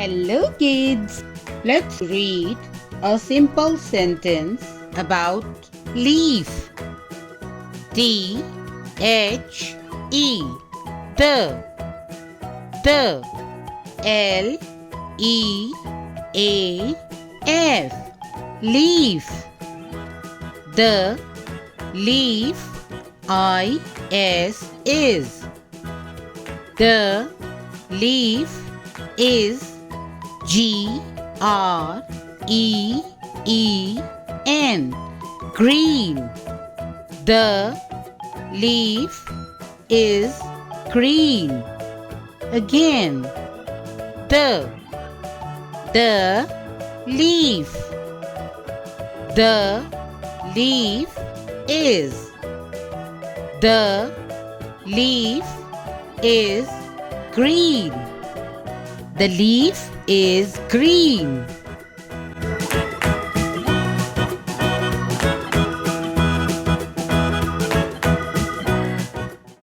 Hello kids! Let's read a simple sentence about leaf. T-H-E The L-E-A-F Leaf. The leaf is the leaf is Green. Green. The leaf is green. Again. The leaf. The leaf is. The leaf is green. The leaf is green.